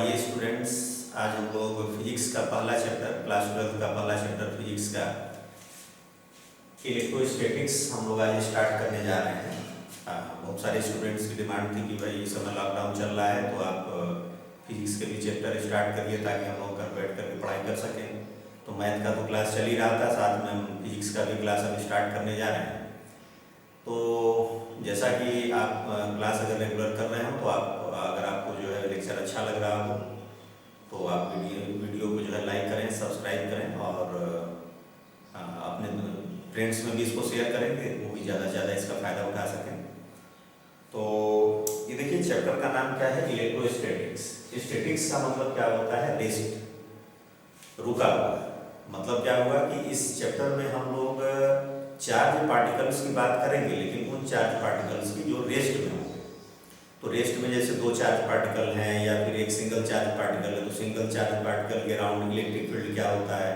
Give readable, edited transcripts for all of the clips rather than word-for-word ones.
आइए स्टूडेंट्स, आज हम लोग फिजिक्स का पहला चैप्टर, क्लास 12 का पहला चैप्टर फिजिक्स का इलेक्ट्रोस्टैटिक्स हम लोग आज स्टार्ट करने जा रहे हैं। बहुत सारे स्टूडेंट्स की डिमांड थी कि भाई इस समय लॉकडाउन चल रहा है तो आप फिजिक्स के भी चैप्टर स्टार्ट करिए ताकि हम लोग घर बैठ कर के पढ़ाई कर सकें। तो मैथ का तो क्लास चल ही रहा था, साथ में हम फिजिक्स का भी क्लास अब स्टार्ट करने जा रहे हैं। तो जैसा कि आप क्लास अगर रेगुलर कर रहे हो तो आप अगर आपको जो है लेक्चर अच्छा लग रहा हो तो आप वीडियो को जो है लाइक करें, सब्सक्राइब करें और अपने फ्रेंड्स में भी इसको शेयर करेंगे, वो भी ज़्यादा से ज़्यादा इसका फ़ायदा उठा सकें। तो ये देखिए चैप्टर का नाम क्या है, इलेक्ट्रोस्टैटिक्स। स्टैटिक्स का मतलब क्या होता है, रेस्ट, रुका हुआ। मतलब क्या हुआ कि इस चैप्टर में हम लोग चार्ज पार्टिकल्स की बात करेंगे, लेकिन उन चार्ज पार्टिकल्स की जो रेस्ट में होंगे। तो रेस्ट में जैसे दो चार्ज पार्टिकल हैं या फिर एक सिंगल चार्ज पार्टिकल है, तो सिंगल चार्ज पार्टिकल के अराउंड इलेक्ट्रिक फील्ड क्या होता है।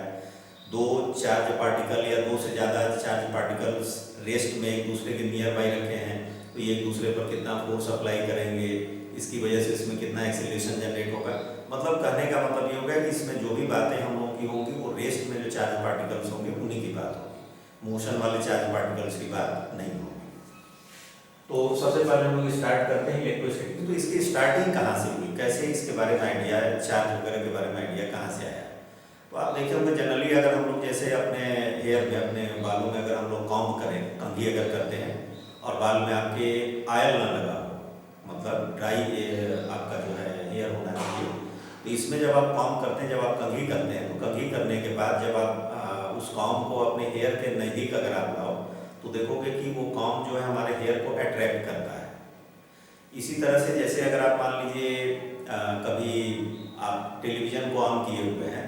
दो चार्ज पार्टिकल या दो से ज़्यादा चार्ज पार्टिकल्स रेस्ट में एक दूसरे के नियर बाई रखे हैं तो ये एक दूसरे पर कितना फोर्स अप्लाई करेंगे, इसकी वजह से इसमें कितना एक्सीलरेशन जनरेट होगा। मतलब कहने का मतलब ये होगा कि इसमें जो भी बातें हम लोगों की होंगी वो रेस्ट में जो चार्ज पार्टिकल्स होंगे उन्हीं की बात होगी, मोशन वाले चार्ज पार्टिकल्स की बात नहीं होगी। तो सबसे पहले हम लोग स्टार्ट करते हैं इलेक्ट्रोस्टैटिक्स। तो इसकी स्टार्टिंग कहाँ से हुई, कैसे इसके बारे में आइडिया, चार्ज वगैरह के बारे में आइडिया कहाँ से आया। तो आप देखे होंगे जनरली अगर हम लोग जैसे अपने हेयर में, अपने बालों में अगर हम लोग कॉम्ब करें, कंघी अगर करते हैं और बाल में आपके आयल ना लगा हो, मतलब ड्राई आपका जो है हेयर होना चाहिए, तो इसमें जब आप कॉम्ब करते हैं, जब आप कंघी करते हैं तो कंघी करने के बाद जब आप उस कॉम्ब को अपने हेयर के नज़दीक अगर आप लाओ तो देखोगे कि वो कॉम्ब जो है हमारे हेयर को अट्रैक्ट करता है। इसी तरह से जैसे अगर आप मान लीजिए कभी आप टेलीविज़न को ऑन किए हुए हैं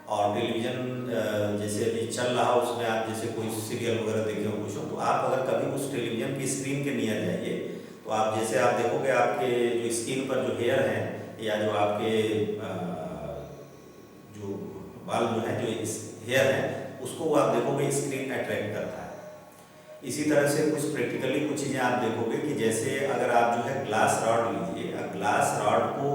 और टेलीविज़न जैसे अभी चल रहा हो, उसमें आप जैसे कोई सीरियल वगैरह देखे हो कुछ हो, तो आप अगर कभी उस टेलीविज़न की स्क्रीन के नियर जाइए तो आप जैसे आप देखोगे आपके जो स्किन पर जो हेयर हैं या जो आपके जो बाल जो है, जो हेयर है, उसको आप देखोगे स्क्रीन अट्रैक्ट करता है। इसी तरह से कुछ प्रैक्टिकली कुछ चीज़ें आप देखोगे कि जैसे अगर आप जो है ग्लास रॉड लीजिए, ग्लास रॉड को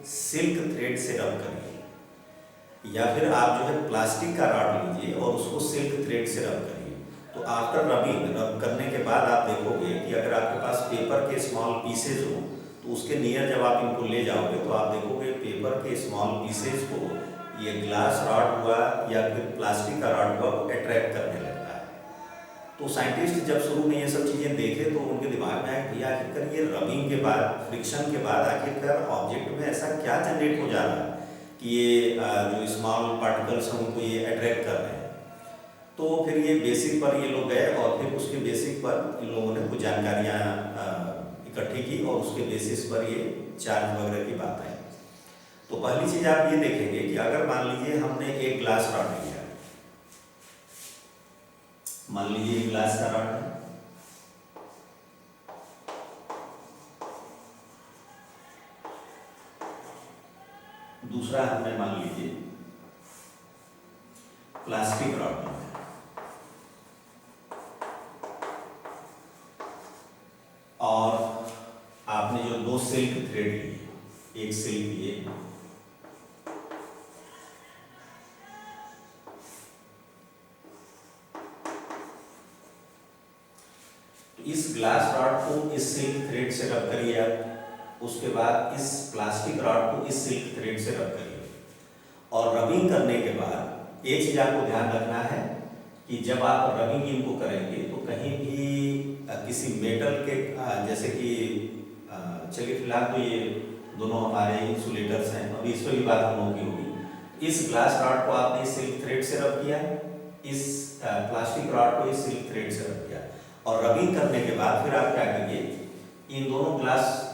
सिल्क थ्रेड से रब करिए या फिर आप जो है प्लास्टिक का रॉड लीजिए और उसको सिल्क थ्रेड से रब करिए। तो आफ्टर रबिंग, रब करने के बाद आप देखोगे कि अगर आपके पास पेपर के स्मॉल पीसेज हो तो उसके नियर जब आप इनको ले जाओगे तो आप देखोगे पेपर के स्मॉल पीसेज को ये ग्लास रॉड हुआ या फिर प्लास्टिक का रॉड हुआ वो अट्रैक्ट करने लगता है। तो साइंटिस्ट जब शुरू में ये सब चीज़ें देखे तो उनके दिमाग में आया कि आखिरकार ये रबिंग के बाद, फ्रिक्शन के बाद आखिरकार ऑब्जेक्ट में ऐसा क्या जनरेट हो जा रहा है कि ये जो स्मॉल पार्टिकल्स हैं उनको ये अट्रैक्ट कर रहे हैं। तो फिर ये बेसिक पर ये लोग गए और फिर उसके बेसिक पर इन लोगों ने कुछ जानकारियाँ इकट्ठी की और उसके बेसिस पर ये चार्ज वगैरह की बात आई। तो पहली चीज़ आप ये देखेंगे कि अगर मान लीजिए हमने एक ग्लास रॉड लिया, मान लीजिए ग्लास का रॉड है, दूसरा हमने मान लीजिए प्लास्टिक रॉड लिया और आपने जो दो सिल्क थ्रेड लिए, एक सिल्क लिए इस ग्लास रॉड को इस सिल्क थ्रेड से रब करिए आप, उसके बाद इस प्लास्टिक रॉड को इस सिल्क थ्रेड से रब करिए। और रबिंग करने के बाद एक चीज़ आपको ध्यान रखना है कि जब आप रबिंग इनको करेंगे तो कहीं भी किसी मेटल के जैसे कि चलिए फिलहाल तो ये दोनों हमारे इंसुलेटर्स हैं, अभी इस पर भी बात हम लोगों की होगी। इस ग्लास रॉड को आपने सिल्क थ्रेड से रब किया, इस प्लास्टिक रॉड को इस सिल्क थ्रेड से रब किया और रबिंग करने के बाद फिर आप क्या करिए, इन दोनों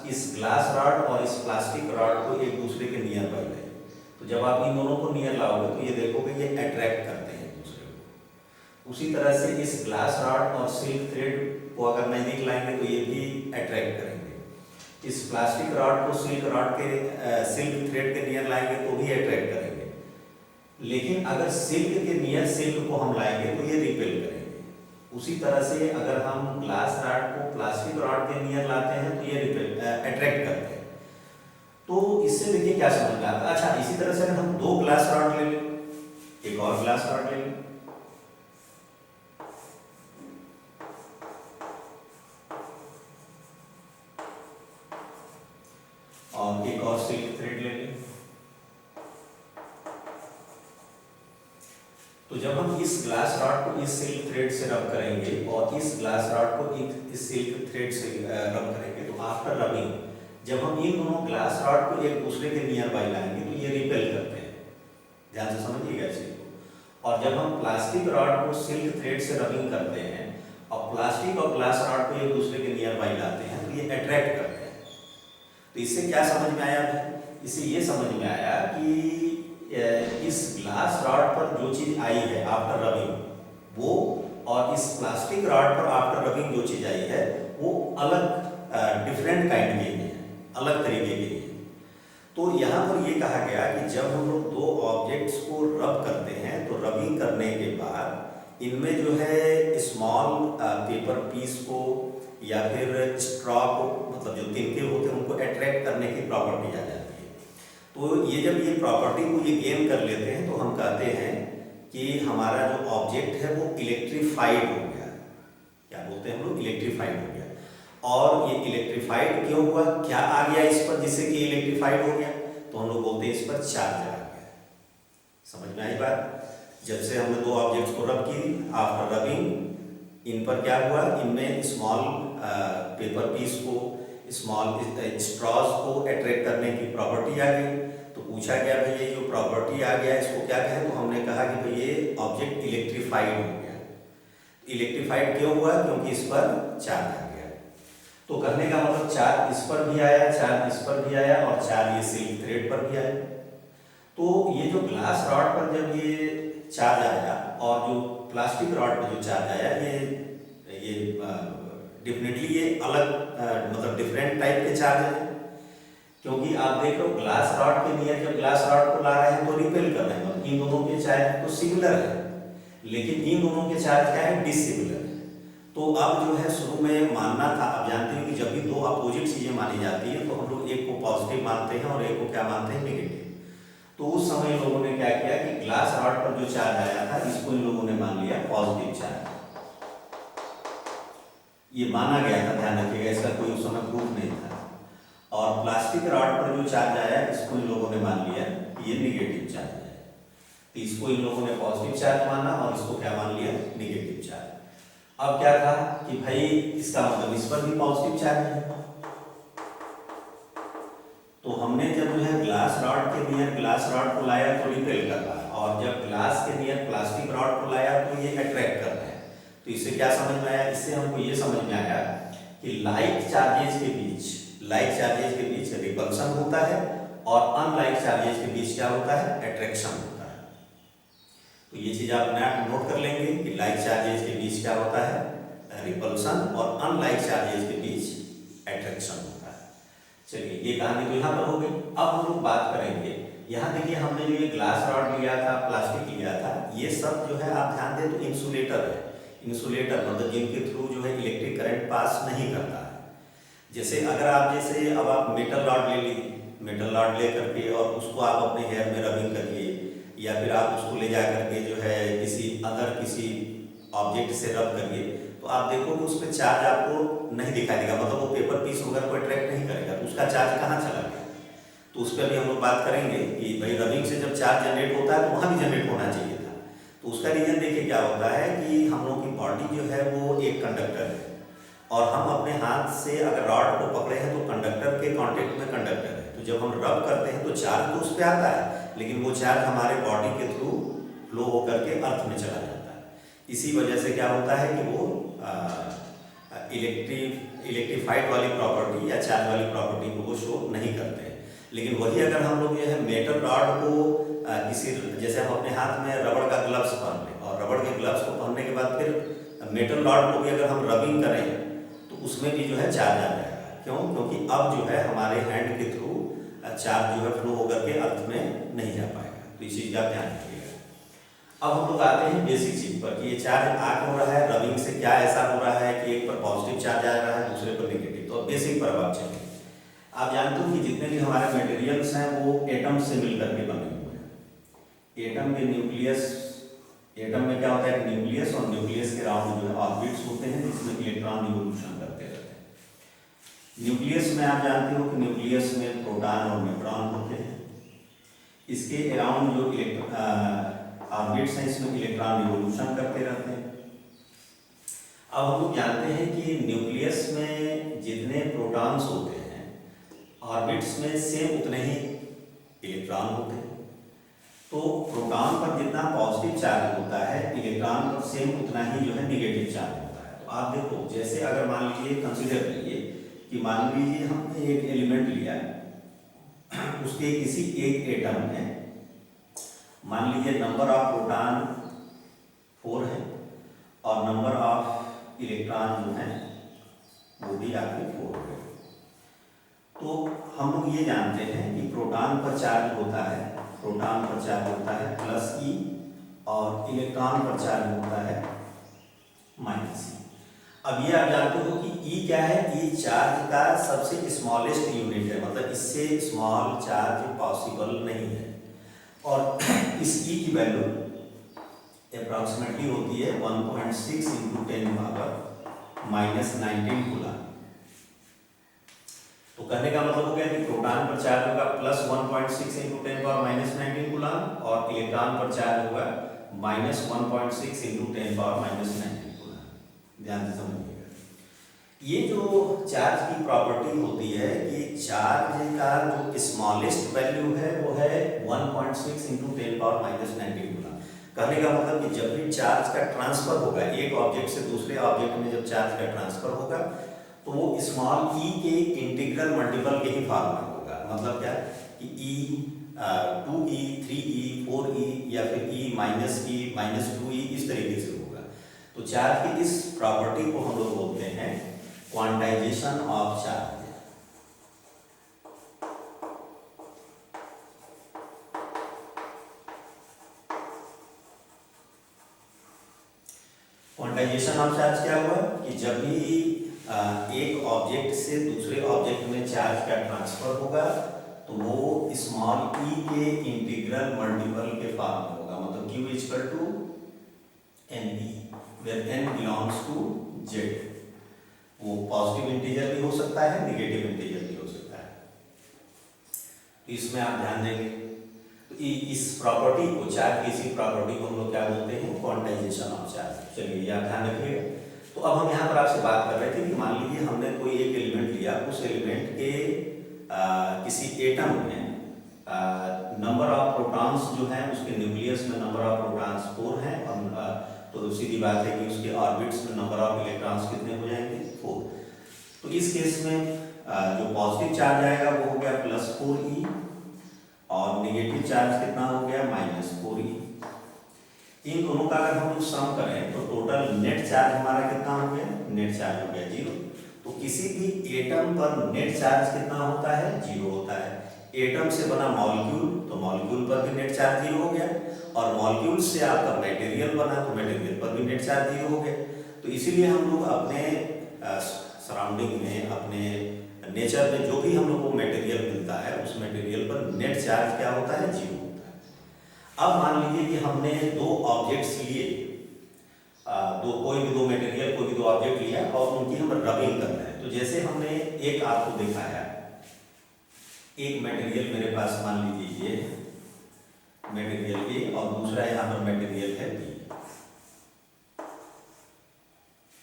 इस ग्लास रॉड और इस प्लास्टिक रॉड को एक दूसरे के नियर बाई लाइए। तो जब आप इन दोनों को नियर लाओगे तो ये देखोगे ये अट्रैक्ट करते हैं एक दूसरे को। उसी तरह से इस ग्लास रॉड और सिल्क थ्रेड को अगर नजदीक लाएंगे तो ये भी अट्रैक्ट करेंगे। इस प्लास्टिक रॉड को सिल्क थ्रेड के नियर लाएंगे तो भी अट्रैक्ट करेंगे, लेकिन अगर सिल्क के नियर सिल्क को हम लाएंगे तो ये रिपेल करेंगे। उसी तरह से अगर हम ग्लास रॉड को प्लास्टिक रॉड के नियर लाते हैं तो ये अट्रैक्ट करते हैं। तो इससे देखिए क्या समझ में आता है। अच्छा, इसी तरह से अगर हम दो ग्लास रॉड ले लें, एक और ग्लास रॉड ले लें, और एक और सिल्क थ्रेड ले लें, तो जब हम इस ग्लास रॉड को इस सिल्क थ्रेड से रब करेंगे और इस ग्लास रॉड को इस सिल्क थ्रेड से रब करेंगे, तो आफ्टर रबिंग जब हम इन दोनों ग्लास रॉड को एक दूसरे के नियर बाई लाएंगे तो ये रिपेल करते हैं, ध्यान से समझिएगा इस चीज को। और जब हम प्लास्टिक रॉड को सिल्क थ्रेड से रबिंग करते हैं और प्लास्टिक और ग्लास रॉड को एक दूसरे के नियर बाई लाते हैं तो ये अट्रैक्ट करते हैं। तो इससे क्या समझ में आया? इससे ये समझ में आया कि इस ग्लास रॉड पर जो चीज आई है आफ्टर रबिंग वो, और इस प्लास्टिक रॉड पर आफ्टर रबिंग जो चीज आई है वो अलग डिफरेंट काइंड की है, अलग तरीके की है। तो यहाँ पर ये कहा गया कि जब हम लोग दो ऑब्जेक्ट्स को रब करते हैं तो रबिंग करने के बाद इनमें जो है स्मॉल पेपर पीस को या फिर स्ट्रॉ को, मतलब जो तिनके होते हैं उनको अट्रैक्ट करने की प्रॉपर्टी आ जाती है। तो ये जब ये प्रॉपर्टी को ये गेन कर लेते हैं तो हम कहते हैं कि हमारा जो ऑब्जेक्ट है वो इलेक्ट्रीफाइड हो गया। क्या बोलते हैं हम लोग? इलेक्ट्रीफाइड हो गया। और ये इलेक्ट्रीफाइड क्यों हुआ, क्या आ गया इस पर जिससे कि इलेक्ट्रीफाइड हो गया? तो हम लोग बोलते हैं इस पर चार्ज आ गया। समझ में आई बात? जब से हमने दो ऑब्जेक्ट्स को रब की, आफ्टर रबिंग इन पर क्या हुआ, इनमें स्मॉल पेपर पीस को, स्मॉल स्ट्रॉज को अट्रैक्ट करने की प्रॉपर्टी आ गई। तो पूछा गया भाई ये जो प्रॉपर्टी आ गया इसको क्या कहें? तो हमने कहा कि भाई ये ऑब्जेक्ट इलेक्ट्रीफाइड हो गया। इलेक्ट्रीफाइड क्यों हुआ? क्योंकि इस पर चार्ज आ गया। तो कहने का मतलब चार्ज इस पर भी आया, चार्ज इस पर भी आया और चार्ज ये सिल्क थ्रेड पर भी आया। तो ये जो ग्लास रॉड पर जब ये चार्ज आया और जो प्लास्टिक रॉड पर जो चार्ज आया, ये डेफिनेटली ये अलग मतलब डिफरेंट टाइप के चार्ज है। क्योंकि आप देख लो ग्लास रॉड के नियर जब ग्लास रॉड को ला रहे हैं तो रिपेल कर रहे हैं, मतलब इन दोनों के चार्ज तो सिमिलर है, लेकिन इन दोनों के चार्ज क्या है? डिसिमिलर है। तो अब जो है शुरू में मानना था, आप जानते हो कि जब भी दो अपोजिट चीजें मानी जाती है तो हम लोग एक को पॉजिटिव मानते हैं और एक को क्या मानते हैं? नेगेटिव। तो उस समय लोगों ने क्या किया कि ग्लास रॉड पर जो चार्ज आया था इसको इन लोगों ने मान लिया पॉजिटिव चार्ज, ये माना गया था, ध्यान रखिएगा, इसका कोई उस समय प्रूफ नहीं था। और प्लास्टिक रॉड पर जो चार्ज आया इसको इन लोगों ने मान लिया ये नेगेटिव चार्ज है। तो इसको इन लोगों ने पॉजिटिव चार्ज माना और इसको क्या मान लिया? Negative charge. अब क्या था कि भाई इसका मतलब इस पर भी पॉजिटिव चार्ज है। तो हमने जब जो है ग्लास रॉड के नियर ग्लास रॉड को लाया तो रिपेल कर रहा है, और जब ग्लास के नियर प्लास्टिक रॉड को लाया तो ये अट्रैक्ट कर रहा है। तो इससे क्या समझ में आया? इससे हमको ये समझ में आया कि लाइक चार्जेस के बीच रिपल्शन होता है और अनलाइक चार्जेस के बीच क्या होता है? अट्रैक्शन होता है। तो ये चीज आप नोट कर लेंगे कि लाइक चार्जेस के बीच क्या होता है? रिपल्शन, और अनलाइक चार्जेस के बीच अट्रैक्शन होता है। चलिए ये कहानी तो यहाँ पर हो गई। अब हम लोग बात करेंगे, यहाँ देखिए हमने जो ये ग्लास रॉड लिया था, प्लास्टिक लिया था, ये सब जो है आप ध्यान दें तो इंसुलेटर है। इंसुलेटर मतलब जिनके थ्रू जो है इलेक्ट्रिक करंट पास नहीं करता है। जैसे अगर आप अब आप मेटल रॉड ले लीजिए, मेटल रॉड ले करके और उसको आप अपने हेयर में रबिंग करिए, या फिर आप उसको ले जा करके जो है किसी ऑब्जेक्ट से रब करिए, तो आप देखोगे उस पर चार्ज आपको नहीं दिखाई देगा, मतलब वो पेपर पीस वगैरह को अट्रैक्ट नहीं करेगा। तो उसका चार्ज कहाँ चला गया? तो उस पर भी हम लोग बात करेंगे कि भाई रबिंग से जब चार्ज जनरेट होता है तो वहाँ भी जनरेट होना चाहिए था। तो उसका रीजन देखिए क्या होता है कि हम लोग की बॉडी जो है वो एक कंडक्टर है, और हम अपने हाथ से अगर रॉड को पकड़े हैं तो कंडक्टर के कांटेक्ट में कंडक्टर है। तो जब हम रब करते हैं तो चार्ज तो उस पर आता है, लेकिन वो चार्ज हमारे बॉडी के थ्रू फ्लो होकर के अर्थ में चला जाता है। इसी वजह से क्या होता है कि वो इलेक्ट्रीफाइड वाली प्रॉपर्टी या चार्ज वाली प्रॉपर्टी को वो शो नहीं करते हैं। लेकिन वही अगर हम लोग जो है मेटल रॉड को जैसे हम अपने हाथ में रबड़ का ग्लव्स पहन लें, और रबड़ के ग्लव्स को पहनने के बाद फिर मेटल रॉड को भी अगर हम रबिंग करें तो उसमें भी जो है चार्ज आ जाएगा। क्यों? क्योंकि अब जो है हमारे हैंड के थ्रू चार्ज जो है फ्लो होकर के अर्थ में नहीं जा पाएगा। तो इस चीज का ध्यान रखिएगा। अब हम लोग आते हैं बेसिक चीज पर कि ये चार्ज आ क्यों रहा है, रबिंग से क्या ऐसा हो रहा है कि एक पर पॉजिटिव चार्ज आ रहा है दूसरे पर नेगेटिव। तो बेसिक पर अब आप चलिए। आप जानते हो कि जितने भी हमारे मटेरियल्स हैं वो एटम से मिलकर के बने हुए हैं। एटम के न्यूक्लियस, एटम में क्या होता है, न्यूक्लियस, और न्यूक्लियस के अराउंड जो है ऑर्बिट्स होते हैं जिसमें इलेक्ट्रॉन रिवोल्यूशन करते रहते हैं। न्यूक्लियस में आप जानते हो कि न्यूक्लियस में प्रोटॉन और न्यूट्रॉन होते हैं। इसके अराउंड जो ऑर्बिट्स हैं इसमें इलेक्ट्रॉन रिवोल्यूशन करते रहते हैं। अब हम लोग जानते हैं कि न्यूक्लियस में जितने प्रोटॉन्स होते हैं ऑर्बिट्स में सेम उतने ही इलेक्ट्रॉन होते हैं। तो प्रोटॉन पर जितना पॉजिटिव चार्ज होता है इलेक्ट्रॉन पर सेम उतना ही जो है निगेटिव चार्ज होता है। तो आप देखो, जैसे अगर मान लीजिए कंसीडर करिए कि मान लीजिए हमने एक एलिमेंट लिया, उसके किसी एक एटम में मान लीजिए नंबर ऑफ प्रोटॉन 4 है और नंबर ऑफ इलेक्ट्रॉन जो है वो भी आपके 4 है। तो हम लोग ये जानते हैं कि प्रोटॉन पर चार्ज होता है, प्रोटॉन पर चार्ज होता है प्लस ई, और इलेक्ट्रॉन पर चार्ज होता है माइनस ई। अब ये आप जानते हो कि ई क्या है, ई चार्ज का सबसे स्मॉलेस्ट यूनिट है, मतलब इससे स्मॉल चार्ज पॉसिबल नहीं है। और इस ई की वैल्यू अप्रॉक्सीमेटली होती है 1.6 इंटू 10⁻⁻19 कूलम। तो कहने का मतलब हो गया कि प्रोटॉन पर चार्ज होगा प्लस 1.6 इंटू 10⁻⁻19 कूलम और इलेक्ट्रॉन पर चार्ज होगा -1.6 इंटू 10⁻⁻19 कूलम। ध्यान से समझिएगा। ये जो चार्ज की प्रॉपर्टी होती है कि चार्ज का जो स्मॉलेस्ट वैल्यू है वो है 1.6 इंटू 10⁻⁻19 कूलम। कहने का मतलब कि जब भी चार्ज का ट्रांसफर होगा, एक ऑब्जेक्ट से दूसरे ऑब्जेक्ट में जब चार्ज का ट्रांसफर होगा तो वो स्मॉल ई के इंटीग्रल मल्टीपल के ही फॉर्म में होगा। मतलब क्या कि ई 2e 3e 4e या फिर e -2e इस तरीके से होगा। तो चार्ज की इस प्रॉपर्टी को हम लोग बोलते हैं quantization of charge. Quantization of charge क्या हुआ कि जब भी एक ऑब्जेक्ट से दूसरे ऑब्जेक्ट में चार्ज का ट्रांसफर होगा तो वो स्मॉल ई के इंटीग्रल मल्टीपल के फॉर्म में होगा। मतलब Q equal to NE where N belongs to Z। वो पॉजिटिव इंटीजर भी हो सकता है, नेगेटिव इंटीजर भी हो सकता है। तो इसमें आप ध्यान देंगे तो इस प्रॉपर्टी को, चार्ज की इसी प्रॉपर्टी को हम लोग क्या बोलते हैं, क्वांटाइजेशन ऑफ चार्ज। चलिए ये आप ध्यान रखिएगा। तो अब हम यहाँ पर आपसे बात कर रहे थे कि मान लीजिए हमने कोई एक एलिमेंट लिया, उस एलिमेंट के किसी एटम में नंबर ऑफ प्रोटॉन्स जो हैं उसके न्यूक्लियस में नंबर ऑफ प्रोटॉन्स 4 हैं और तो सीधी बात है कि उसके ऑर्बिट्स में नंबर ऑफ इलेक्ट्रॉन्स कितने हो जाएंगे, 4। तो इस केस में जो पॉजिटिव चार्ज आएगा वो हो गया +4e और नेगेटिव चार्ज कितना हो गया -4e। इन दोनों का अगर हम लोग सम करें तो टोटल नेट चार्ज हमारा कितना हो गया, नेट चार्ज हो गया 0। तो किसी भी एटम पर नेट चार्ज कितना होता है, 0 होता है। एटम से बना मॉलिक्यूल, तो मॉलिक्यूल पर भी नेट चार्ज 0 हो गया, और मॉलिक्यूल से आपका मटेरियल बना तो मटेरियल पर भी नेट चार्ज 0 हो गया। तो इसीलिए हम लोग अपने सराउंडिंग में, अपने नेचर में जो भी हम लोग को मटेरियल मिलता है उस मटेरियल पर नेट चार्ज क्या होता है, 0 होता है। अब मान लीजिए कि हमने दो ऑब्जेक्ट्स लिए, कोई भी दो मटेरियल, कोई भी दो ऑब्जेक्ट लिया और उनकी हम रबिंग कर रहे हैं। तो जैसे हमने एक आपको दिखाया, एक मटेरियल मेरे पास मान लीजिए ये मटेरियल ए और दूसरा यहाँ पर मटेरियल है बी।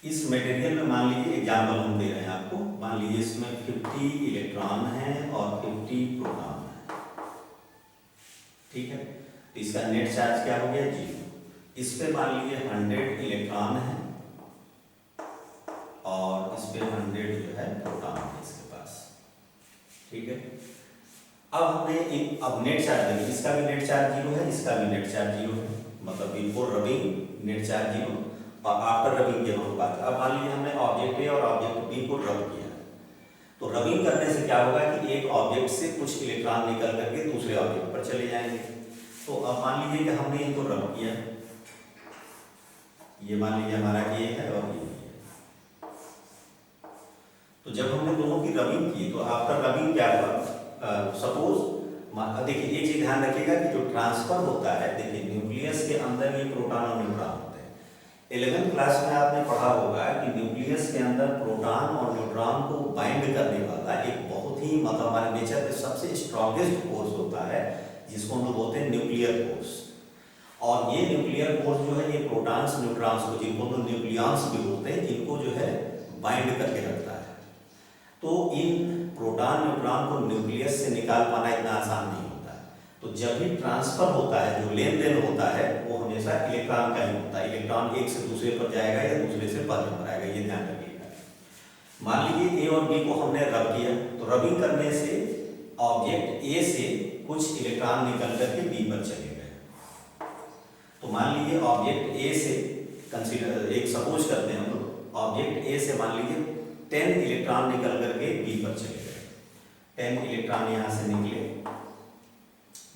इस मटेरियल में मान लीजिए एग्जाम्पल हम दे रहे हैं आपको, मान लीजिए इसमें 50 इलेक्ट्रॉन है और 50 प्रोटॉन है, ठीक है। तो इसका नेट चार्ज क्या हो गया, 0। इस पे मान लीजिए 100 इलेक्ट्रॉन है और इस पे 100 जो है प्रोटॉन है इसके पास, ठीक है। अब हमने अब नेट चार्ज देखिए, इसका भी नेट चार्ज 0 है, इसका भी नेट चार्ज 0 है। मतलब बिफोर रबिंग नेट चार्ज 0 और आफ्टर रबिंग की हम बात। अब मान लीजिए हमने ऑब्जेक्ट ए और ऑब्जेक्ट बी को रब किया, तो रबिंग करने से क्या होगा कि एक ऑब्जेक्ट से कुछ इलेक्ट्रॉन निकल करके दूसरे ऑब्जेक्ट पर चले जाएंगे। तो अब मान लीजिए कि हमने इनको रब किया, ये मान लीजिए हमारा ए है और ये है। तो जब हमने दोनों की रबिंग की तो आफ्टर रबिंग क्या हुआ, सपोज देखिए एक चीज ध्यान रखिएगा कि जो ट्रांसफर होता है, देखिए न्यूक्लियस के अंदर ये प्रोटॉन और न्यूट्रॉन होते हैं। 11th क्लास में आपने पढ़ा होगा कि न्यूक्लियस के अंदर प्रोटॉन और न्यूट्रॉन को बाइंड करने वाला एक बहुत ही मतलब हमारे नेचर के सबसे स्ट्रॉन्गेस्ट फोर्स होता है, जिसको हम लोग बोलते हैं न्यूक्लियर फोर्स। और ये न्यूक्लियर फोर्स जो है ये प्रोटॉन्स न्यूट्रॉन्स को, जिनको हम लोग न्यूक्लियॉन्स भी बोलते हैं, इनको जो है बाइंड करके रखता है। तो इन प्रोटॉन न्यूट्रॉन को न्यूक्लियस से निकाल पाना इतना आसान नहीं होता है। तो जब भी ट्रांसफर होता है, जो लेन देन होता है, वो हमेशा इलेक्ट्रॉन का ही होता है। इलेक्ट्रॉन एक से दूसरे पर जाएगा या दूसरे से पहले पर आएगा, ये ध्यान रखिएगा। मान लीजिए ए और बी को हमने रब किया, तो रबिंग करने से ऑब्जेक्ट ए से कुछ इलेक्ट्रॉन निकल करके बी पर चले गए। तो मान लीजिए ऑब्जेक्ट ए से कंसीडर, एक सपोज करते हैं हम लोग, ऑब्जेक्ट ए से मान लीजिए 10 इलेक्ट्रॉन निकल करके बी पर चले गए। 10 इलेक्ट्रॉन यहाँ से निकले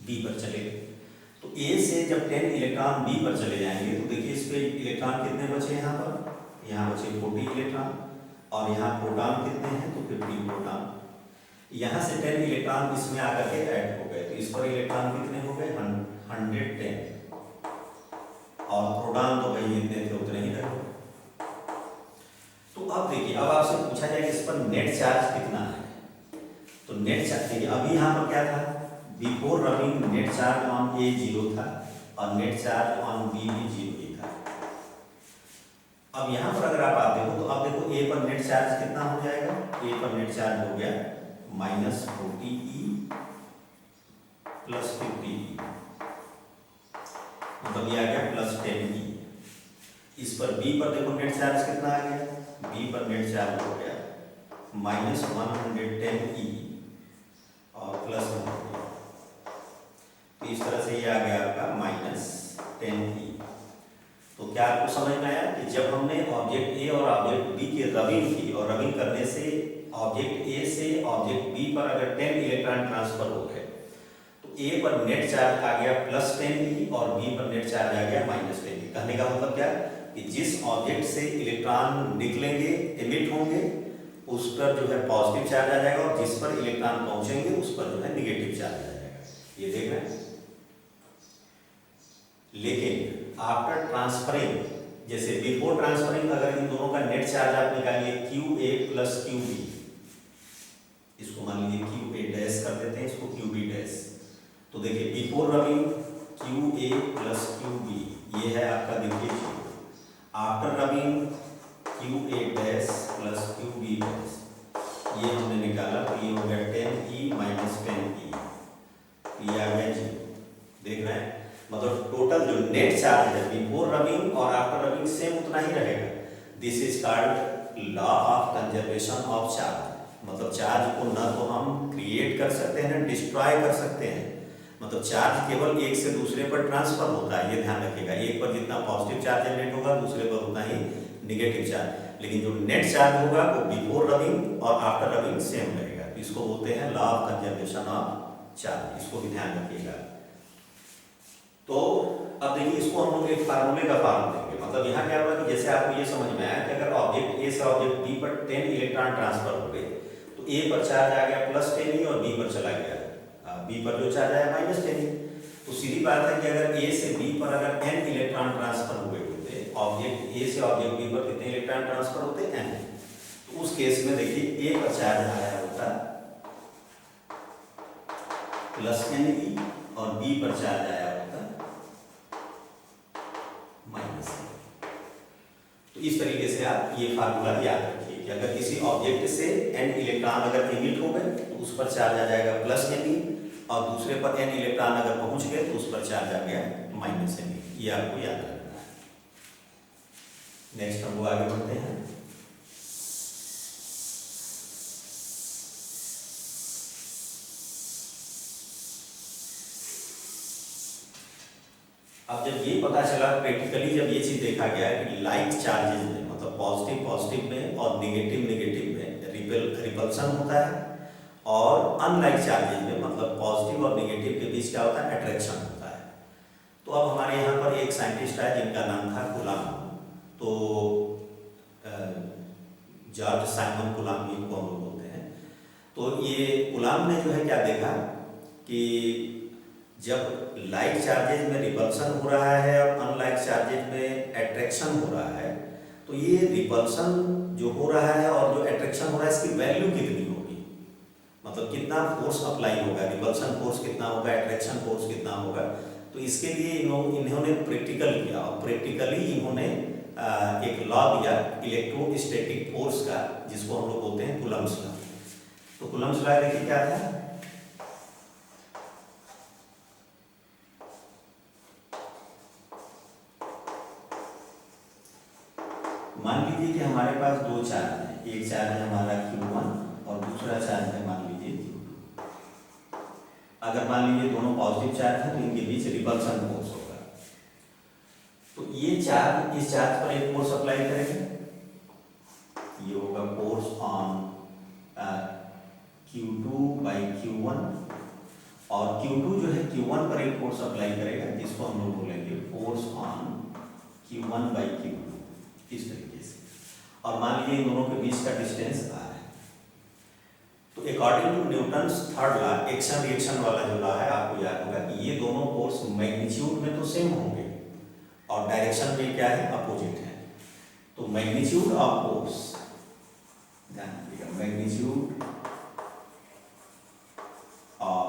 बी पर चले गए। तो ए से जब 10 इलेक्ट्रॉन बी पर चले जाएंगे तो देखिए इस पे इलेक्ट्रॉन कितने बचे यहाँ पर, यहाँ बचे 40 इलेक्ट्रॉन, और यहाँ प्रोटॉन कितने हैं तो 50 प्रोटॉन। यहाँ से 10 इलेक्ट्रॉन इसमें आकर के ऐड हो गए, तो इस पर इलेक्ट्रॉन कितने हो गए 110, और प्रोटॉन तो भाई जितने थे उतने ही रहे। तो अब देखिए, अब आपसे पूछा जाए कि इस पर नेट चार्ज कितना है, तो नेट चार्ज देखिए अभी यहाँ पर क्या था, before rubbing net charge on A 0 था और नेट चार्ज ऑन बी भी 0 ही था। अब यहाँ पर अगर आप आते हो तो अब देखो ए पर नेट चार्ज कितना हो जाएगा, ए पर नेट चार्ज हो गया -40E + 50E, मतलब ये आ गया +10E। इस पर बी पर देखो नेट चार्ज कितना आ गया, बी पर नेट चार्ज हो गया -110E और +100। तो इस तरह से ये आ गया आपका -10E। तो क्या आपको समझ में आया कि जब हमने ऑब्जेक्ट ए और ऑब्जेक्ट बी की रबिंग की, और रबिंग करने से ऑब्जेक्ट ए से ऑब्जेक्ट बी पर अगर 10 इलेक्ट्रॉन ट्रांसफर हो गए, तो ए पर नेट चार्ज आ गया +10E और बी पर नेट चार्ज आ गया -10E। कहने का मतलब क्या कि जिस ऑब्जेक्ट से इलेक्ट्रॉन निकलेंगे, एमिट होंगे, उस पर जो है पॉजिटिव चार्ज आ जाएगा, और जिस पर इलेक्ट्रॉन पहुंचेंगे उस पर जो है निगेटिव चार्ज आ जाएगा। ये देख रहे हैं। लेकिन आफ्टर ट्रांसफरिंग, जैसे बिफोर ट्रांसफरिंग अगर इन दोनों का नेट चार्ज आप निकालिए QA + QB, इसको मान लीजिए QA डैश कर देते हैं, इसको QB डैश। तो देखिए बिफोर रबिंग QA + QB, ये है आपका देखिए 0। After rubbing QA dash + QB dash, ये हमने निकाला तो ये हो गया 10E - 10E, ये आ गया 0। देख रहे हैं, मतलब टोटल जो नेट चार्ज है बिफोर रबिंग और आफ्टर रबिंग सेम उतना ही रहेगा। This is called law of conservation of charge. मतलब चार्ज को न तो हम क्रिएट कर सकते हैं, डिस्ट्रॉय कर सकते हैं। मतलब चार्ज केवल एक से दूसरे पर ट्रांसफर होता है, ये ध्यान रखिएगा। एक पर जितना पॉजिटिव चार्ज जनरेट होगा, दूसरे पर उतना ही निगेटिव चार्ज। लेकिन जो नेट चार्ज होगा वो बिफोर रबिंग और आफ्टर रबिंग सेम रहेगा। तो इसको बोलते हैं law of conservation of charge, इसको भी ध्यान रखिएगा। तो अब देखिए इसको हम लोग एक फार्मूले का फॉर्म देंगे। मतलब यहाँ क्या होगा कि जैसे आपको ये समझ में आया कि अगर ऑब्जेक्ट ए से ऑब्जेक्ट बी पर 10 इलेक्ट्रॉन ट्रांसफर हो गए, तो ए पर चार्ज आ गया +10E और बी पर चला गया, बी पर जो चार्ज आया -10E। तो सीधी बात है कि अगर ए से बी पर अगर n इलेक्ट्रॉन ट्रांसफर हुए होते, ऑब्जेक्ट ए से ऑब्जेक्ट बी पर कितने इलेक्ट्रॉन ट्रांसफर होते n, तो उस केस में देखिए ए पर चार्ज आया होता +NE और बी पर चार्ज आया होता -E। तो इस तरीके से आप ये फार्मूला याद रखिए कि अगर किसी ऑब्जेक्ट से n इलेक्ट्रॉन अगर एमिट हो गए तो उस पर चार्ज आ जाएगा +NE, और दूसरे पर n इलेक्ट्रॉन अगर पहुंच गए तो उस पर चार्ज आ गया -NE। ये आपको याद रखना है। नेक्स्ट हम लोग आगे बढ़ते हैं। अब जब ये पता चला प्रैक्टिकली, जब ये चीज देखा गया कि लाइट चार्जेस में, मतलब पॉजिटिव में और निगेटिव में रिपल्सन होता है, और अनलाइट चार्जेस में मतलब पॉजिटिव और निगेटिव के बीच क्या होता है, अट्रैक्शन होता है। तो अब हमारे यहाँ पर एक साइंटिस्ट है जिनका नाम था कूलॉम। तो जॉर्ज साइमन कूलम्ब को हम लोग बोलते हैं। तो ये कूलम्ब ने जो है क्या देखा कि जब लाइक चार्जेज में रिपल्सन हो रहा है और अनलाइक चार्जेज में एट्रैक्शन हो रहा है, तो ये रिपल्सन जो हो रहा है और जो एट्रैक्शन हो रहा है इसकी वैल्यू कितनी होगी, मतलब कितना फोर्स अप्लाई होगा, रिपल्सन फोर्स कितना होगा, एट्रैक्शन फोर्स कितना होगा। तो इसके लिए इन्होंने प्रैक्टिकल किया और प्रैक्टिकली इन्होंने एक लॉ दिया इलेक्ट्रोस्टैटिक फोर्स का, जिसको हम लोग बोलते हैं कूलम्ब्स लॉ। तो कूलम्ब्स लॉ देखिए क्या था, मान लीजिए कि हमारे पास दो चार्ज हैं, एक चार्ज है हमारा Q1 और दूसरा चार्ज है मान लीजिए Q2। अगर मान लीजिए दोनों पॉजिटिव चार्ज हैं तो इनके बीच रिपल्सन फोर्स होगा। तो ये चार्ज इस चार्ज पर एक फोर्स अप्लाई करेगा, ये होगा फोर्स ऑन Q2/Q1, और Q2 जो है Q1 पर एक फोर्स अप्लाई करेगा, जिसको हम लोग बोलेंगे फोर्स ऑन Q1/Q2, इस तरीके से। और मान लीजिए इन दोनों के बीच का डिस्टेंस r है। तो according to Newton's third law, action reaction वाला जो लॉ है, आपको याद होगा कि ये दोनों फोर्स मैग्नीट्यूड में तो सेम होंगे और डायरेक्शन में क्या है, अपोजिट है। तो मैग्नीट्यूड ऑफ फोर्स, ध्यान रखिएगा, magnitude of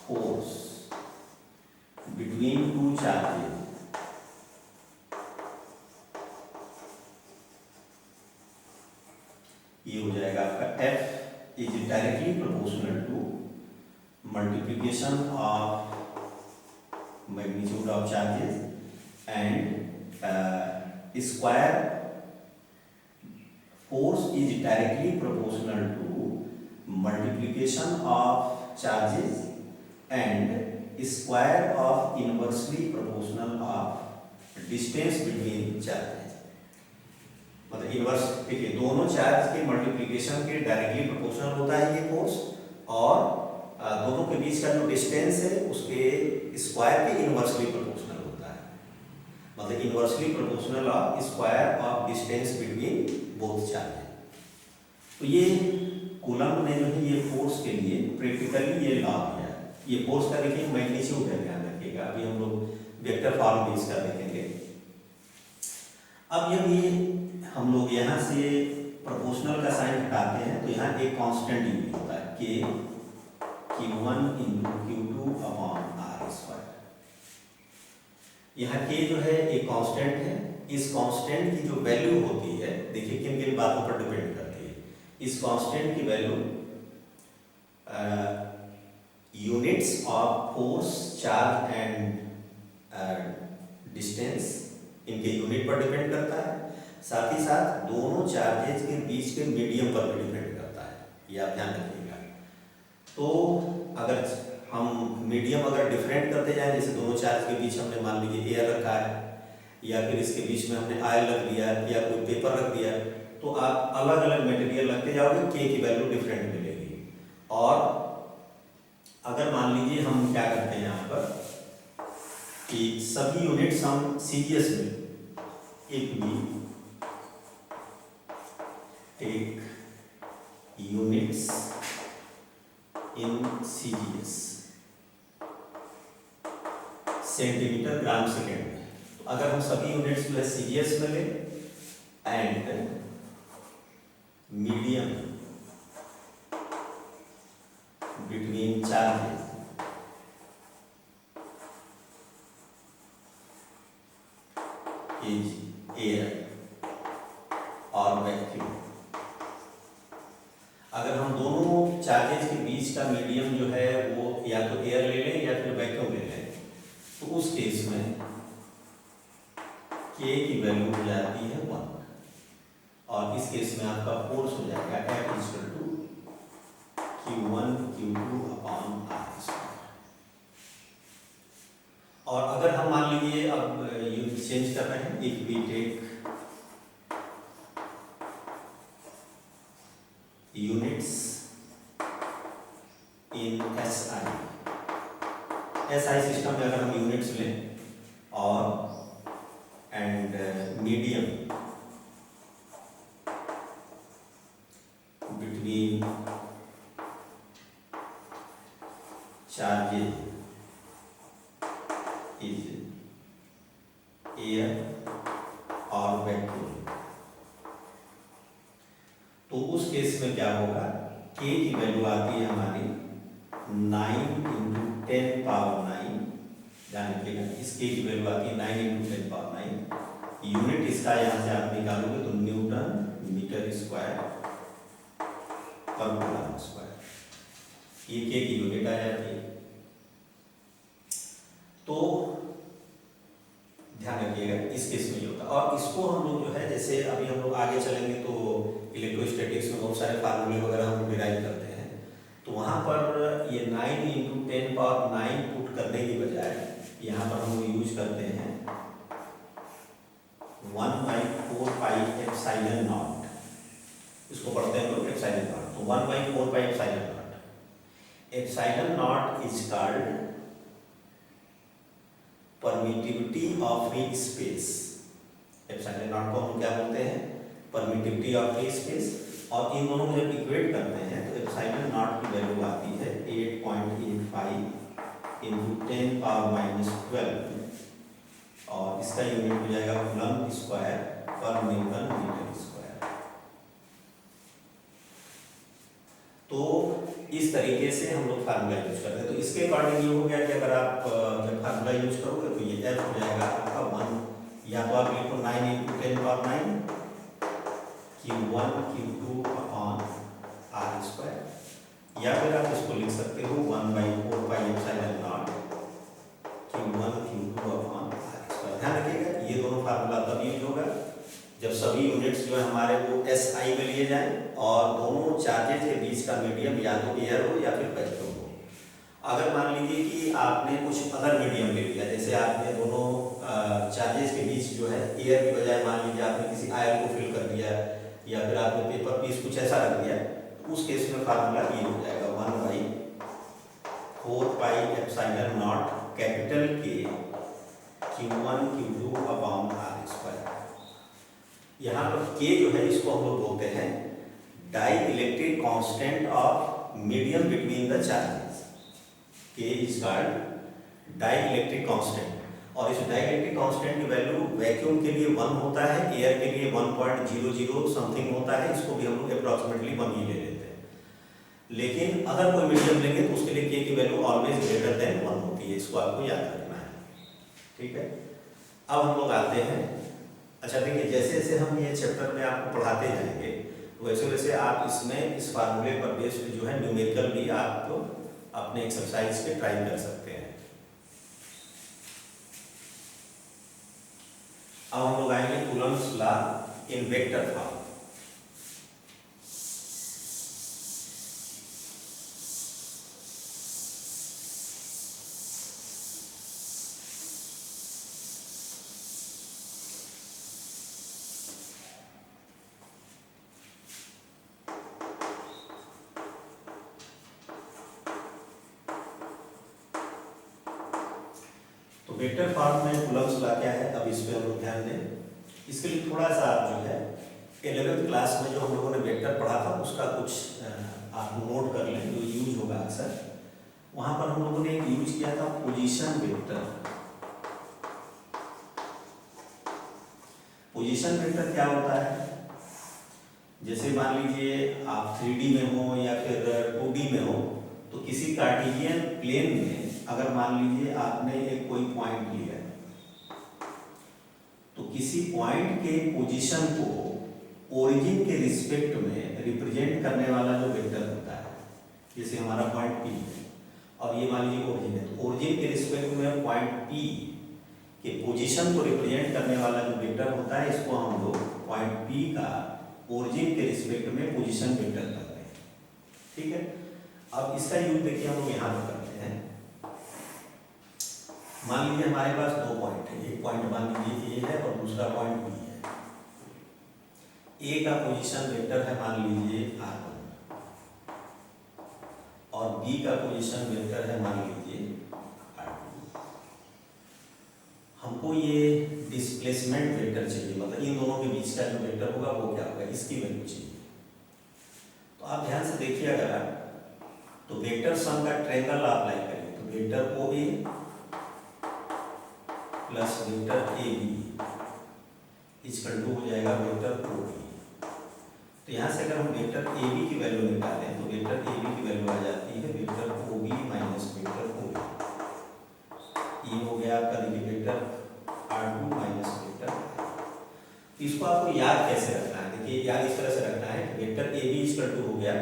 force between two charges ये हो जाएगा आपका F is directly proportional to multiplication of magnitude of charges and square force is directly proportional to multiplication of charges and square of inversely proportional of distance between charges. मतलब inverse, देखिए दोनों charge के multiplication के directly proportional होता है ये force, और दोनों के बीच का जो डिस्टेंस है उसके स्क्वायर के इनवर्सली प्रोपोर्शनल होता है। मतलब inversely proportional of square of distance between both charge. तो ये कूलम्ब ने जो है ये फोर्स के लिए प्रैक्टिकली ये लॉ दिया। ये फोर्स का देखिए मैग्नीट्यूड है, ध्यान रखिएगा, अभी हम लोग वेक्टर फॉर्म भी इसका देखेंगे। अब जब ये हम लोग यहाँ से प्रोपोर्शनल का साइन हटाते हैं तो यहाँ एक कांस्टेंट यूज होता है कि Q1 × Q2/r²। यहाँ K जो है एक कांस्टेंट है। इस कांस्टेंट की जो वैल्यू होती है, देखिए किन किन बातों पर डिपेंड करती है। इस कांस्टेंट की value units of force, charge and distance, इनके यूनिट पर डिपेंड करता है। साथ ही साथ दोनों चार्जेस के बीच के मीडियम पर भी डिपेंड करता है, ये आप ध्यान रखिएगा। तो अगर हम मीडियम अगर डिफरेंट करते जाएं, जैसे दोनों चार्ज के बीच हमने मान लीजिए एयर रखा है, या फिर इसके बीच में हमने ऑयल रख दिया या कोई पेपर रख दिया, तो आप अलग अलग मटेरियल रखते जाओगे, के की वैल्यू डिफरेंट मिलेगी। और अगर मान लीजिए हम क्या करते हैं यहाँ पर कि सभी यूनिट्स हम सीजीएस में, एक भी take units in CGS, centimetre gram second में। तो अगर हम सभी यूनिट्स जो है सीजीएस में लें and medium between charges is air और वैक्यूम, अगर हम दोनों चार्जेस के बीच का मीडियम जो है वो या तो एयर ले लें या फिर वैक्यूम ले लें, तो उस केस में K की वैल्यू हो जाती है 1, और इस केस में आपका फोर्स हो जाएगा F = Q1 Q2/r²। और अगर हम मान लीजिए अब यूनिट चेंज कर रहे हैं, if we take units in SI system में अगर हम यूनिट्स लें और एंड मीडियम एयर और वैक्यूम। तो उस केस में क्या होगा, k की वैल्यू आती है हमारी 9 इंटू 10 पावर 9, ध्यान रखिएगा इस k की वैल्यू आती है 9 इंटू 10 पावर 9। यूनिट इसका यहाँ से आप निकालोगे तो न्यूटन मीटर स्क्वायर पर कूलम स्क्वायर, ये k की यूनिट आ जाती है। तो ध्यान रखिएगा इस केस में ये होता है। और इसको हम लोग जो है, जैसे अभी हम लोग आगे चलेंगे तो इलेक्ट्रोस्टैटिक्स में बहुत सारे फार्मूले वगैरह हम डिराइव करते हैं, तो वहाँ पर ये 9 इंटू 10 पावर 9 पुट करने की बजाय यहाँ पर हम लोग यूज करते हैं 1/4 पाई एप्सिलॉन नॉट, इसको पढ़ते हैं लोग एप्सिलॉन नॉट। तो 1/4 pi epsilon not, epsilon not is called permittivity of free space. Epsilon not को हम क्या बोलते हैं, परमिटिविटी ऑफ फ्री स्पेस। और इन दोनों को जब इक्वेट करते हैं तो एप्सिलॉन नॉट की वैल्यू आती है 8.85 इंटू 10 पावर माइनस 12, और इसका यूनिट हो जाएगा कूलम स्क्वायर पर न्यूटन मीटर स्क्वायर। तो इस तरीके से हम लोग फार्मूला यूज करते हैं। तो इसके अकॉर्डिंग ये हो गया कि अगर आप जब फार्मूला यूज करोगे तो ये F हो जाएगा आपका 1, या तो आप लिखो 9 into 10 power 9 Q1 Q2 upon R square, या फिर आप इसको लिख सकते हो 1/4 pi epsilon naught Q1 Q2 upon R square. ध्यान रखिएगा ये दोनों फार्मूला तब यूज होगा जब सभी यूनिट्स जो है हमारे वो SI में लिए जाएं और दोनों चार्जेज के बीच का मीडियम या तो एयर हो या फिर वैक्यूम हो। अगर मान लीजिए कि आपने कुछ अदर मीडियम ले लिया, जैसे आपने दोनों चार्जेस के बीच जो है एयर की बजाय मान लीजिए आपने किसी आयल को फिल कर दिया, या फिर आपने पेपर पीस कुछ ऐसा रख दिया, तो उस केस में फार्मूला ये हो जाएगा 1/4 pi epsilon naught capital K Q1 Q2 upon R square. यहाँ पर K जो है इसको हम लोग बोलते हैं dielectric constant of medium between the charges. K is called dielectric constant, और इस डाई इलेक्ट्रिक कांस्टेंट की वैल्यू वैक्यूम के लिए 1 होता है, एयर के लिए 1.00 समथिंग होता है, इसको भी हम लोग अप्रॉक्सीमेटली 1 ही ले लेते हैं। लेकिन अगर कोई मीडियम लेंगे तो उसके लिए K की वैल्यू ऑलवेज ग्रेटर देन 1 होती है, इसको आपको याद रखना है, ठीक है। अब हम लोग आते हैं, अच्छा देखिए जैसे जैसे हम ये चैप्टर में आपको पढ़ाते जाएंगे वैसे वैसे आप इसमें इस फार्मूले पर बेस्ड जो है न्यूमेरिकल भी आप तो अपने एक्सरसाइज के ट्राई कर सकते हैं। अब हम लोग आएंगे Coulomb's law in vector form. Vector form में कूलम्स लॉ क्या है, अब इस पे हम लोग ध्यान दें। इसके लिए थोड़ा सा आप जो है 11th क्लास में जो हम लोगों ने वेक्टर पढ़ा था उसका कुछ आप नोट कर लें जो यूज होगा अक्सर। वहां पर हम लोगों ने यूज किया था पोजीशन वेक्टर। पोजीशन वेक्टर क्या होता है, जैसे मान लीजिए आप 3D में हो या फिर 2D में हो, तो किसी कार्टेशियन प्लेन में अगर मान लीजिए आपने एक कोई पॉइंट लिया, तो किसी पॉइंट के पोजीशन को ओरिजिन के रिस्पेक्ट में रिप्रेजेंट करने वाला जो वेक्टर होता है, जैसे हमारा पॉइंट P है और ये मान लीजिए ओरिजिन है, तो ओरिजिन के रिस्पेक्ट में पॉइंट P के पोजीशन को रिप्रेजेंट करने वाला जो वेक्टर होता है, इसको हम लोग पॉइंट P का ओरिजिन के रिस्पेक्ट में पोजीशन वेक्टर करते हैं, ठीक है। अब इसका यूज देखिए हम लोग यहाँ पर करते हैं। मान लीजिए हमारे पास दो पॉइंट है, एक पॉइंट मान लीजिए A है और दूसरा पॉइंट B है। A का पोजीशन वेक्टर है मान लीजिए R1 और B का पोजीशन वेक्टर है मान लीजिए R2। हमको ये डिस्प्लेसमेंट वेक्टर चाहिए, मतलब इन दोनों के बीच का जो वेक्टर होगा वो क्या होगा, इसकी वैल्यू चाहिए। तो आप ध्यान से देखिए, अगर आप तो वेक्टर सम का ट्रायंगल अप्लाई करें तो vector OA plus vector AB equal to हो जाएगा वेक्टर ओ बी। तो यहाँ से अगर हम वेक्टर ए बी की वैल्यू निकालें तो वेक्टर ए बी की वैल्यू आ जाती है vector O B minus vector O B. ये हो गया आपका देखिए vector R two minus vector. इसको आपको याद कैसे रखना है, देखिए याद इस तरह से रखना है कि vector A B equal to हो गया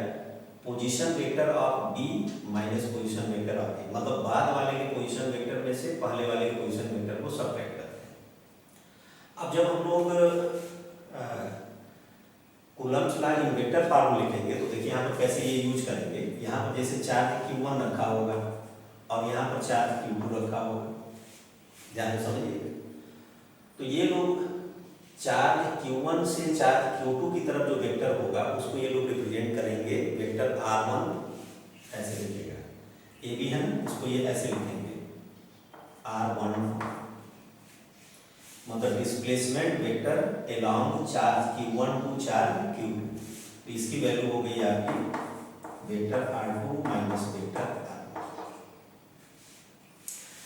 position vector of B minus position vector of A, मतलब बाद वाले के पोजीशन वेक्टर में से पहले वाले के पोजीशन वेक्टर को सबट्रैक्ट करते हैं। अब जब हम लोग Coulomb's law in vector form में लिखेंगे तो देखिए यहाँ पर कैसे ये यूज करेंगे। यहाँ पर जैसे चार्ज Q1 रखा होगा और यहाँ पर चार्ज Q2 रखा होगा, ध्यान से समझिए। तो ये लोग चार्ज Q1 से चार्ज Q2 की तरफ जो वेक्टर होगा उसको ये लोग रिप्रेजेंट करेंगे वेक्टर R1, ऐसे लिखेगा। ए बी है ना, इसको ये ऐसे लिखेंगे R1, मतलब displacement vector along charge Q1 to charge Q2। तो इसकी वैल्यू हो गई आपकी vector R2 minus vector R1।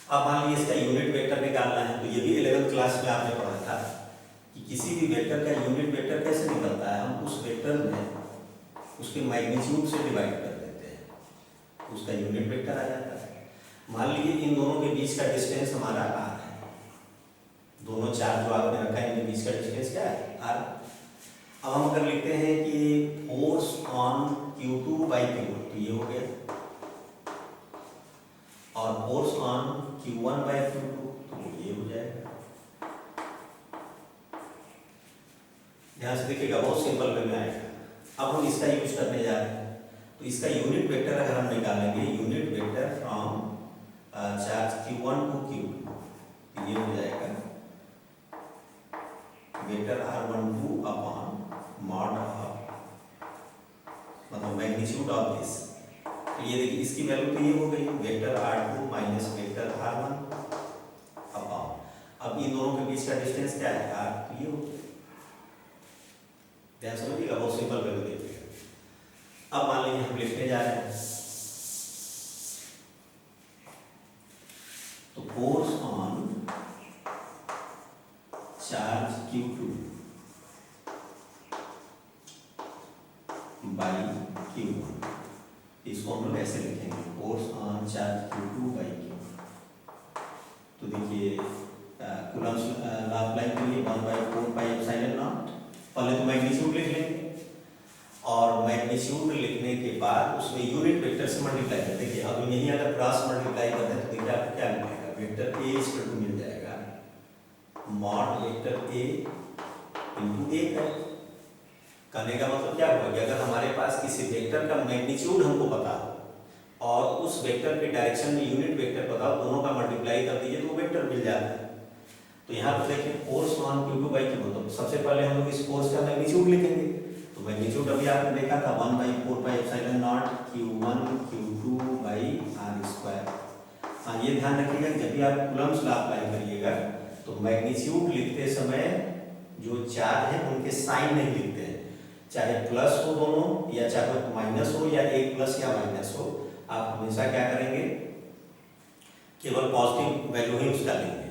अब मान लीजिए इसका यूनिट वेक्टर निकालना है, तो ये भी 11th क्लास में आपने पढ़ा था कि किसी भी वेक्टर का यूनिट वेक्टर कैसे निकलता है। हम उस वेक्टर में उसके मैग्नीट्यूड से डिवाइड कर देते हैं, उसका यूनिट वेक्टर आ जाता है। मान लीजिए इन दोनों के बीच का डिस्टेंस हमारा R है, दोनों चार्ज जो आपने रखा है इनके बीच का डिस्टेंस क्या है, R। अब हम अगर लिखते हैं कि force on Q2 by Q1, तो ये हो गया, और force on Q1 by Q2 तो ये हो जाएगा। ध्यान से देखिएगा, बहुत सिंपल वे में आएगा। अब हम इसका यूज करने जा रहे हैं, तो इसका यूनिट वेक्टर अगर हम निकालेंगे, unit vector from charge Q1 to Q2, ये हो जाएगा vector R12 upon mod of, मतलब मैग्नीट्यूड ऑफ दिस। तो ये देखिए इसकी वैल्यू तो ये हो गई vector R2 minus vector R1 upon, अब इन दोनों के बीच का डिस्टेंस क्या है R, तो ये हो गया। ध्यान समझिएगा, बहुत सिंपल वैल्यू देखिएगा। अब मान लीजिए हम लिखने जा रहे हैं, तो force on charge Q2 by Q1, इसको हम लोग ऐसे लिखेंगे force on charge Q2 by Q1। तो देखिए कूलम्ब्स लॉ अप्लाई करिए 1/4 पाई एप्सिलॉन नॉट। पहले तो मैग्नीट्यूड लिख लेंगे और मैग्नीट्यूड लिखने के बाद उसमें यूनिट वेक्टर से मल्टीप्लाई कर देखिए। अब यही अगर क्रॉस मल्टीप्लाई करते हैं तो देखिए आपको क्या मिलेगा, वेक्टर ए इक्वल टू मिल जाएगा मॉड वेक्टर ए इंटू ए है। कहने का मतलब क्या हुआ कि अगर हमारे पास किसी वेक्टर का मैग्नीट्यूड हमको पता हो और उस वेक्टर के डायरेक्शन में यूनिट वेक्टर पता हो, दोनों का मल्टीप्लाई कर दीजिए तो वेक्टर मिल जाता है। तो यहाँ पर देखिए force on Q2 by Q1, तो सबसे पहले हम लोग इस फोर्स का मैग्नीट्यूड लिखेंगे। तो मैग्नीट्यूड अभी आपने देखा था 1/4 pi epsilon naught Q1 Q2 by R²। हाँ, ये ध्यान रखिएगा जब भी आप कूलम्ब्स लॉ अप्लाई करिएगा तो मैग्नीट्यूड लिखते समय जो चार्ज है उनके साइन नहीं लिखते हैं, चाहे प्लस हो दोनों या चाहे माइनस हो या एक प्लस या माइनस हो, आप हमेशा क्या करेंगे केवल पॉजिटिव वैल्यू ही उसका लेंगे।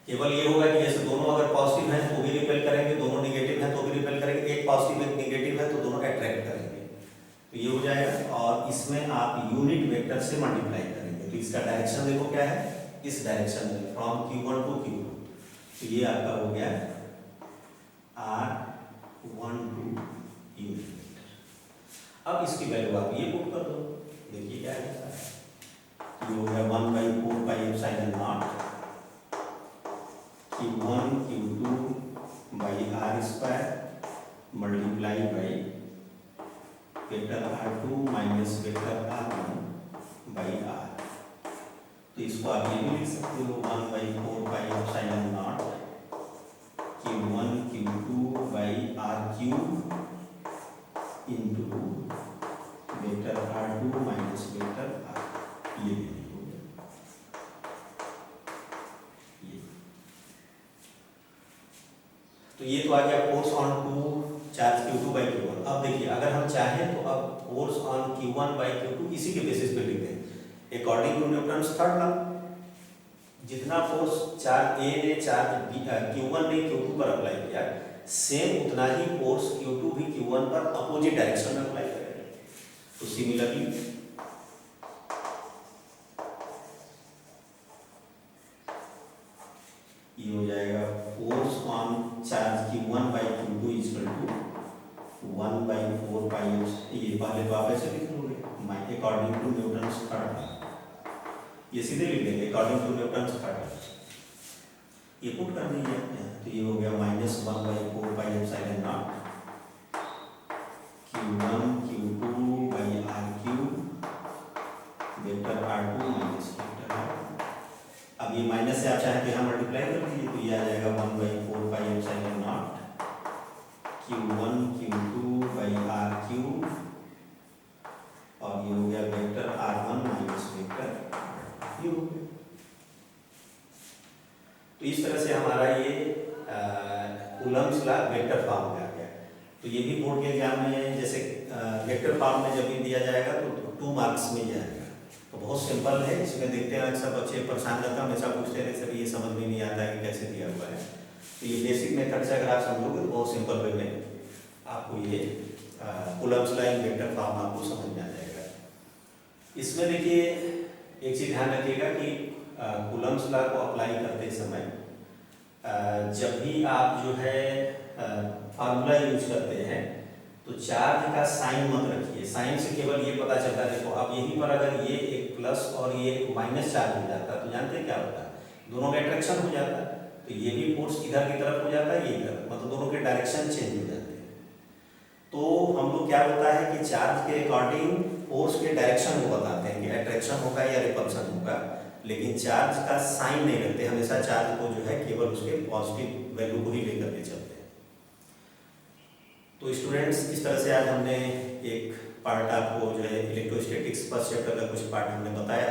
केवल ये होगा कि जैसे दोनों अगर पॉजिटिव हैं तो भी रिपेल करेंगे, दोनों नेगेटिव हैं तो भी रिपेल करेंगे, एक पॉजिटिव एक नेगेटिव है तो दोनों अट्रैक्ट करेंगे। तो ये हो जाएगा और इसमें आप यूनिट वेक्टर से मल्टीप्लाई करेंगे। तो इसका डायरेक्शन देखो क्या है, इस डायरेक्शन में फ्रॉम Q1 टू Q2। तो ये आपका हो गया R12 यूनिट वेक्टर। अब इसकी वैल्यू आप ये पुट कर दो, देखिए क्या है, ये हो गया 1/4 pi epsilon naught Q1 Q2 by R² multiply by vector R2 minus vector R1 by R। तो इसको आप ये भी लिख सकते हो 1/4 pi epsilon naught Q1 Q2 by R³ into vector R2 minus vector R। ये भी हो गया, ये तो ये तो आ गया force on to charge Q2 by Q1। अब देखिए अगर हम चाहें तो अब force on Q1 by Q2 इसी के बेसिस पे लिखते हैं according to Newton's third law. जितना फोर्स चार्ज ए ने चार्ज Q1 ने Q2 पर अप्लाई किया, सेम उतना ही फोर्स Q2 भी Q1 पर अपोजिट डायरेक्शन में अप्लाई करेगा। तो सिमिलरली ये हो जाएगा force on charge Q1 by Q2 equal to 1/4 pi, ये पहले तो आप ऐसे लिख लोगे according to Newton's third law, ये सीधे लिख देंगे according to Newton's third law, ये पुट कर दीजिए। तो ये हो गया -1/4 pi epsilon naught Q1 Q2 by R³ vector R2 minus vector R। अब ये माइनस से आप चाहें तो यहाँ मल्टीप्लाई कर दीजिए, तो ये आ जाएगा 1/4 pi epsilon naught Q1 Q2 by R³ और ये हो गया वेक्टर R1 माइनस वेक्टर ये हो गया। तो इस तरह से हमारा ये कूलम्ब्स लॉ वेक्टर फॉर्म में आ गया। तो ये भी बोर्ड के एग्जाम में जैसे वेक्टर फॉर्म में जब भी दिया जाएगा तो 2 मार्क्स में ही आएगा। तो बहुत सिंपल है, इसमें देखते हैं सब बच्चे परेशान रहते हैं, हमेशा पूछते रहे सर ये समझ में नहीं आता है कि कैसे दिया हुआ है। तो ये बेसिक मेथड से अगर आप समझोगे तो बहुत सिंपल वे में आपको ये Coulomb's law in vector form आपको समझ में आ जाएगा। इसमें देखिए एक चीज़ ध्यान रखिएगा कि कूलम्ब्स लॉ को अप्लाई करते समय जब भी आप जो है फार्मूला यूज करते हैं तो चार्ज का साइन मत रखिए। साइन से केवल ये पता चलता है, देखो अब यहीं पर अगर ये एक प्लस और ये एक माइनस चार्ज हो जाता तो जानते हैं क्या होता है, दोनों का अट्रैक्शन हो जाता है, तो ये भी फोर्स इधर की तरफ हो जाता है, ये इधर, मतलब दोनों के डायरेक्शन चेंज हो जाते हैं। तो हम लोग क्या होता है कि चार्ज के अकॉर्डिंग फोर्स के डायरेक्शन को बताते हैं कि अट्रैक्शन होगा या रिपल्सन होगा, लेकिन चार्ज का साइन नहीं रखते, हमेशा चार्ज को जो है केवल उसके पॉजिटिव वैल्यू को ही लेकर के चलते हैं। तो स्टूडेंट्स इस तरह से आज हमने एक पार्ट आपको जो है इलेक्ट्रोस्टैटिक्स फर्स्ट चैप्टर का कुछ पार्ट हमने बताया,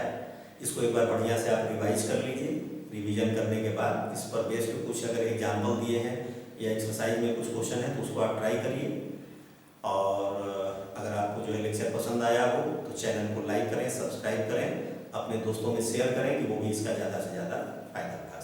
इसको एक बार बढ़िया से आप रिवाइज कर लीजिए। रिवीजन करने के बाद इस पर बेस्ड कुछ अगर एग्जाम्पल दिए हैं या एक्सरसाइज में कुछ क्वेश्चन है तो उसको आप ट्राई करिए। और अगर आपको जो है लेक्चर पसंद आया हो तो चैनल को लाइक करें, सब्सक्राइब करें, अपने दोस्तों में शेयर करें कि वो भी इसका ज़्यादा से ज़्यादा फायदा उठाएं।